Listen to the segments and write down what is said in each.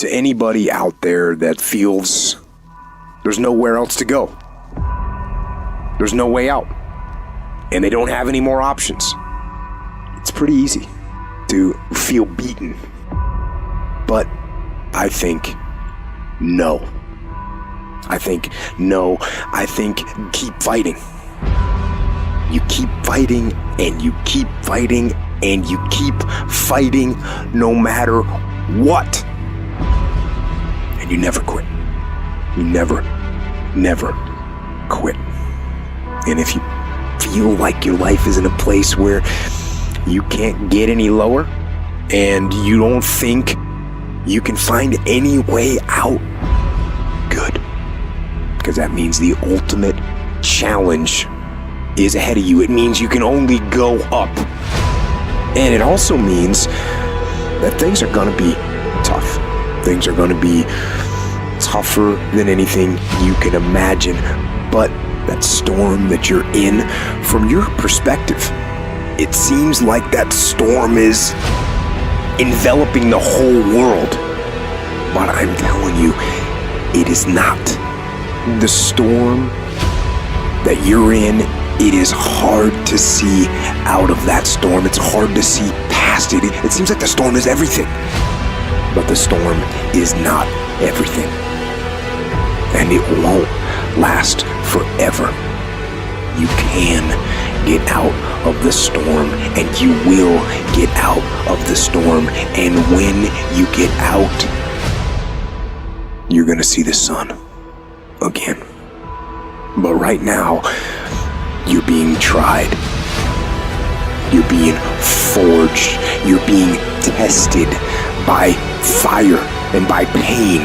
to anybody out there that feels there's nowhere else to go, there's no way out, and they don't have any more options, it's pretty easy to feel beaten. But I think no. I think keep fighting. You keep fighting, and you keep fighting, and you keep fighting no matter what. And you never quit. You never quit. And if you feel like your life is in a place where you can't get any lower, and you don't think you can find any way out, good. Because that means the ultimate challenge is ahead of you. It means you can only go up. And it also means that things are gonna be tough. Things are gonna be tougher than anything you can imagine. But that storm that you're in, from your perspective, it seems like that storm is enveloping the whole world. But I'm telling you, it is not. The storm that you're in, it is hard to see out of that storm. It's hard to see past it. It seems like the storm is everything. But the storm is not everything. And it won't last forever. You can get out of the storm, and you will get out of the storm. And when you get out, you're gonna see the sun again. But right now, you're being tried. You're being forged. You're being tested by fire and by pain.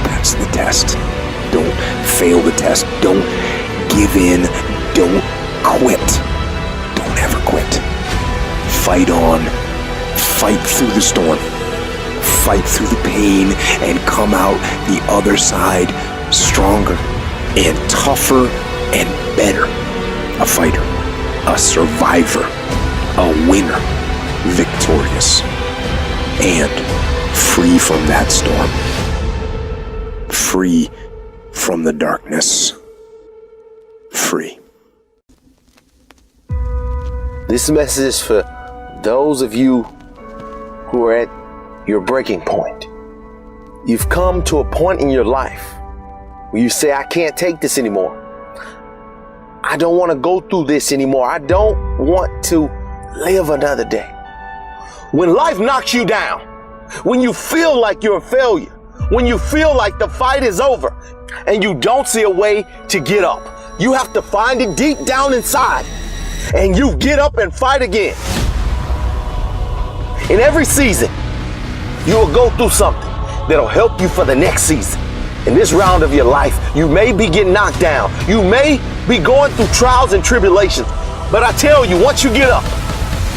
That's the test. Don't fail the test. Don't give in. Don't quit. Don't ever quit. Fight on. Fight through the storm. Fight through the pain and come out the other side stronger and tougher and better. A fighter, a survivor, a winner, victorious, and free from that storm. Free from the darkness. Free. This message is for those of you who are at your breaking point. You've come to a point in your life where you say, I can't take this anymore. I don't want to go through this anymore. I don't want to live another day. When life knocks you down, when you feel like you're a failure, when you feel like the fight is over and you don't see a way to get up, you have to find it deep down inside and you get up and fight again. In every season, you will go through something that'll help you for the next season. In this round of your life, you may be getting knocked down. You may be going through trials and tribulations. But I tell you, once you get up,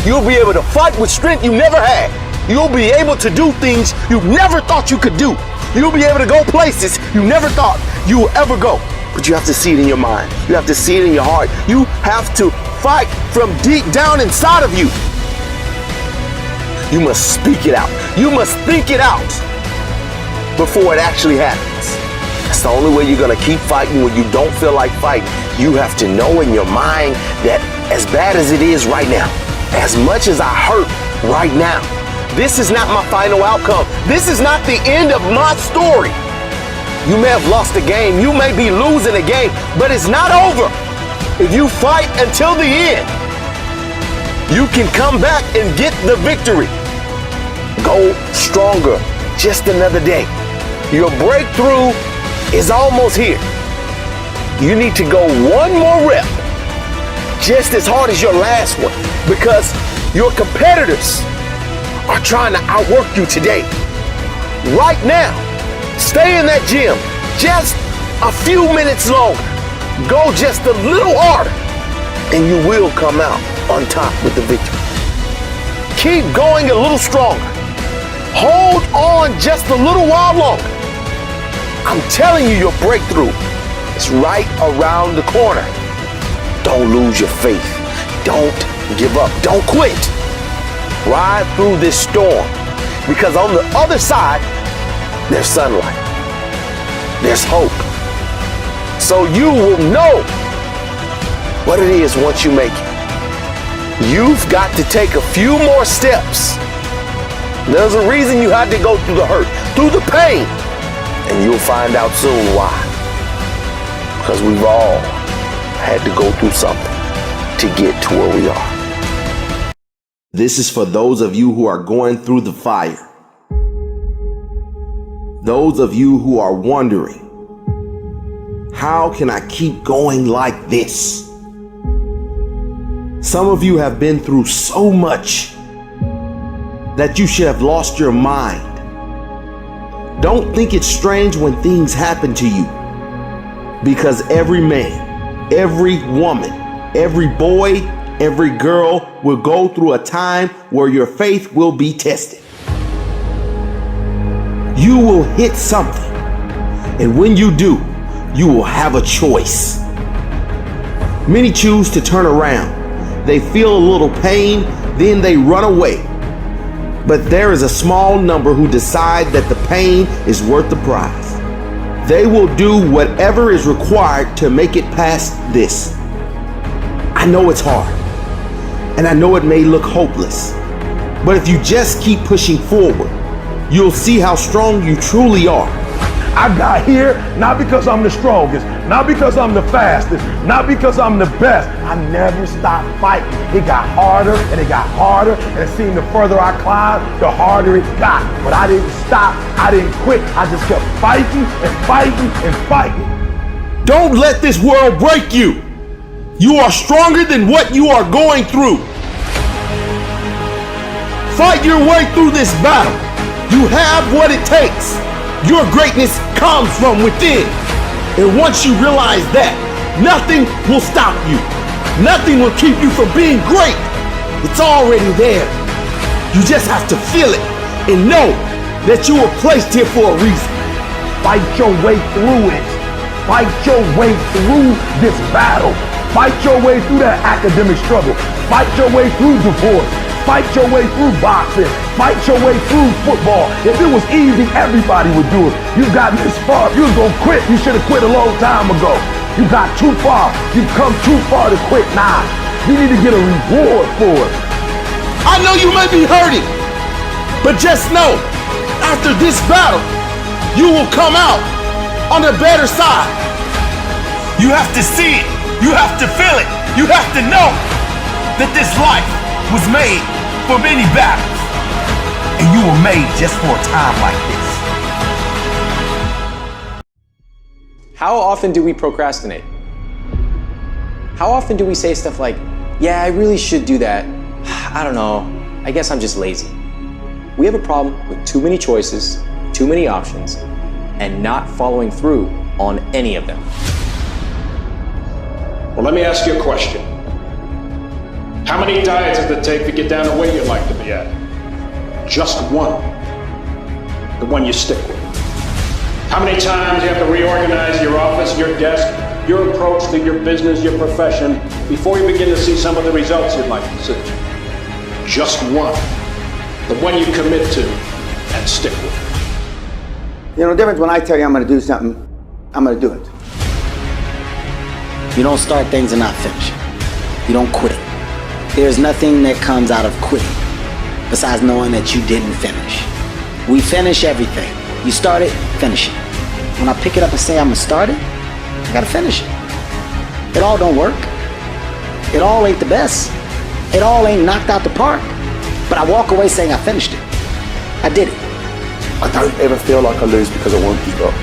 you'll be able to fight with strength you never had. You'll be able to do things you never thought you could do. You'll be able to go places you never thought you would ever go. But you have to see it in your mind. You have to see it in your heart. You have to fight from deep down inside of you. You must speak it out. You must think it out before it actually happens. That's the only way you're gonna keep fighting when you don't feel like fighting. You have to know in your mind that as bad as it is right now, as much as I hurt right now, this is not my final outcome. This is not the end of my story. You may have lost a game, you may be losing a game, but it's not over. If you fight until the end, you can come back and get the victory. Go stronger, just another day. Your breakthrough is almost here. You need to go one more rep, just as hard as your last one, because your competitors are trying to outwork you today. Right now, stay in that gym just a few minutes longer. Go just a little harder, and you will come out on top with the victory. Keep going a little stronger. Hold on just a little while longer. I'm telling you, your breakthrough is right around the corner. Don't lose your faith. Don't give up. Don't quit. Ride through this storm, because on the other side, there's sunlight. There's hope. So you will know what it is once you make it. You've got to take a few more steps. There's a reason you had to go through the hurt, through the pain, and you'll find out soon why. Because we've all had to go through something to get to where we are. This is for those of you who are going through the fire. Those of you who are wondering, how can I keep going like this? Some of you have been through so much that you should have lost your mind. Don't think it's strange when things happen to you, because every man, every woman, every boy, every girl will go through a time where your faith will be tested. You will hit something, and when you do, you will have a choice. Many choose to turn around. They feel a little pain, then they run away. But there is a small number who decide that the pain is worth the prize. They will do whatever is required to make it past this. I know it's hard, and I know it may look hopeless, but if you just keep pushing forward, you'll see how strong you truly are. I got here not because I'm the strongest, not because I'm the fastest, not because I'm the best. I never stopped fighting. It got harder and it got harder, and it seemed the further I climbed, the harder it got. But I didn't stop. I didn't quit. I just kept fighting and fighting and fighting. Don't let this world break you. You are stronger than what you are going through. Fight your way through this battle. You have what it takes. Your greatness comes from within. And once you realize that, nothing will stop you. Nothing will keep you from being great. It's already there. You just have to feel it and know that you were placed here for a reason. Fight your way through it. Fight your way through this battle. Fight your way through that academic struggle. Fight your way through divorce. Fight your way through boxing. Fight your way through football. If it was easy, everybody would do it. You got this far. You was gonna quit. You should have quit a long time ago. You got too far. You've come too far to quit. Nah, you need to get a reward for it. I know you may be hurting, but just know, after this battle, you will come out on the better side. You have to see it. You have to feel it. You have to know that this life was made for many battles, and you were made just for a time like this. How often do we procrastinate? How often do we say stuff like, yeah, I really should do that. I don't know. I guess I'm just lazy. We have a problem with too many choices, too many options, and not following through on any of them. Well, let me ask you a question. How many diets does it take to get down to where you'd like to be at? Just one. The one you stick with. How many times do you have to reorganize your office, your desk, your approach to your business, your profession, before you begin to see some of the results you'd like to see? Just one. The one you commit to and stick with. You know the difference when I tell you I'm going to do something, I'm going to do it. You don't start things and not finish it. You don't quit it. There's nothing that comes out of quitting besides knowing that you didn't finish. We finish everything. You start it, finish it. When I pick it up and say I'm gonna start it, I gotta finish it. It all don't work. It all ain't the best. It all ain't knocked out the park. But I walk away saying I finished it. I did it. I don't ever feel like I lose because I won't give up.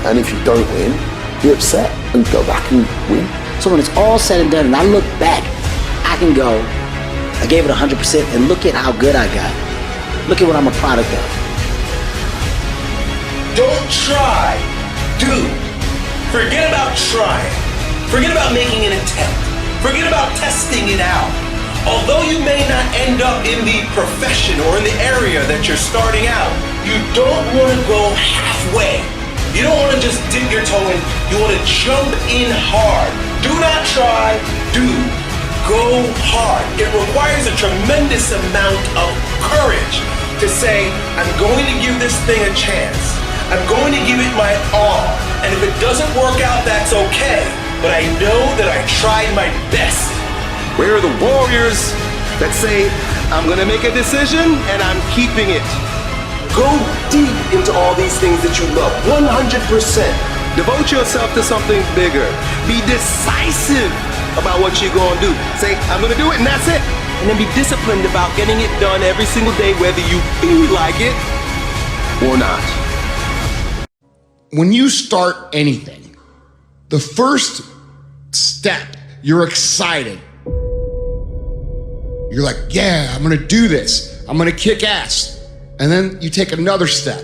And if you don't win, be upset and go back and win. So when it's all said and done and I look back, I can go, I gave it 100% and look at how good I got. Look at what I'm a product of. Don't try, do. Forget about trying. Forget about making an attempt. Forget about testing it out. Although you may not end up in the profession or in the area that you're starting out, you don't want to go halfway. You don't want to just dip your toe in. You want to jump in hard. Do not try, do. Go hard. It requires a tremendous amount of courage to say, I'm going to give this thing a chance. I'm going to give it my all. And if it doesn't work out, that's okay. But I know that I tried my best. Where are the warriors that say, I'm gonna make a decision and I'm keeping it? Go deep into all these things that you love, 100%. Devote yourself to something bigger. Be decisive about what you're gonna do. Say, I'm gonna do it and that's it. And then be disciplined about getting it done every single day, whether you feel like it or not. When you start anything, the first step, you're excited. You're like, yeah, I'm gonna do this. I'm gonna kick ass. And then you take another step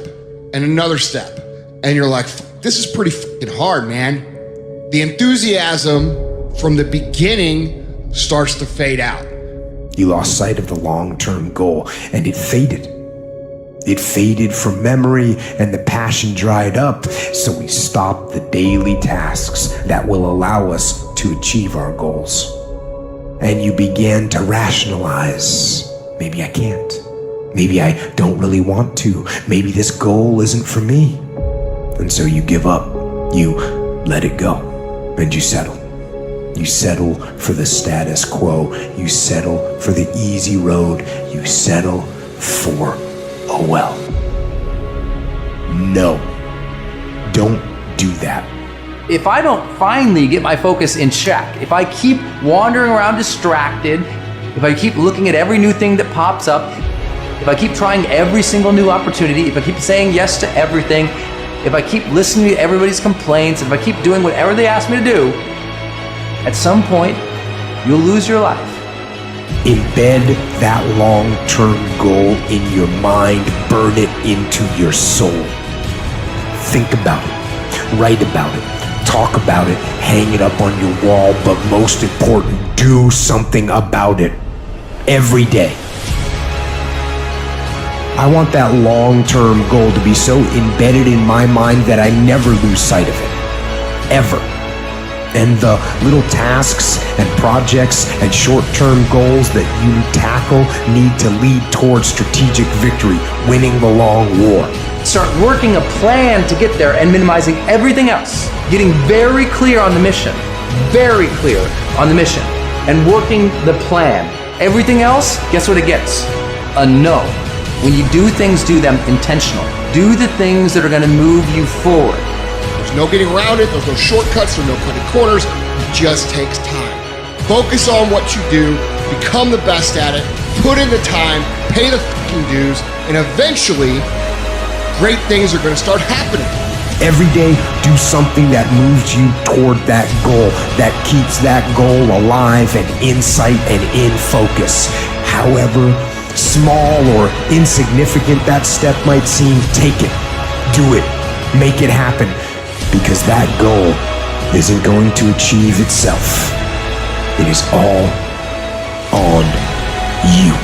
and another step. And you're like, this is pretty fucking hard, man. The enthusiasm from the beginning starts to fade out. You lost sight of the long-term goal, and it faded. It faded from memory, and the passion dried up, so we stopped the daily tasks that will allow us to achieve our goals. And you began to rationalize, maybe I can't. Maybe I don't really want to. Maybe this goal isn't for me. And so you give up. You let it go, and you settle. You settle for the status quo. You settle for the easy road. You settle for, oh well. No, don't do that. If I don't finally get my focus in check, if I keep wandering around distracted, if I keep looking at every new thing that pops up, if I keep trying every single new opportunity, if I keep saying yes to everything, if I keep listening to everybody's complaints, if I keep doing whatever they ask me to do, at some point, you'll lose your life. Embed that long-term goal in your mind. Burn it into your soul. Think about it. Write about it. Talk about it. Hang it up on your wall. But most important, do something about it every day. I want that long-term goal to be so embedded in my mind that I never lose sight of it. Ever. And the little tasks and projects and short-term goals that you tackle need to lead towards strategic victory, winning the long war. Start working a plan to get there and minimizing everything else. Getting very clear on the mission. Very clear on the mission. And working the plan. Everything else, guess what it gets? A no. When you do things, do them intentional. Do the things that are going to move you forward. There's no getting around it. There's no shortcuts. There's no cutting corners. It just takes time. Focus on what you do. Become the best at it. Put in the time. Pay the fucking dues. And eventually, great things are going to start happening. Every day, do something that moves you toward that goal, that keeps that goal alive and in sight and in focus. However small or insignificant that step might seem, take it. Do it. Make it happen. Because that goal isn't going to achieve itself. It is all on you.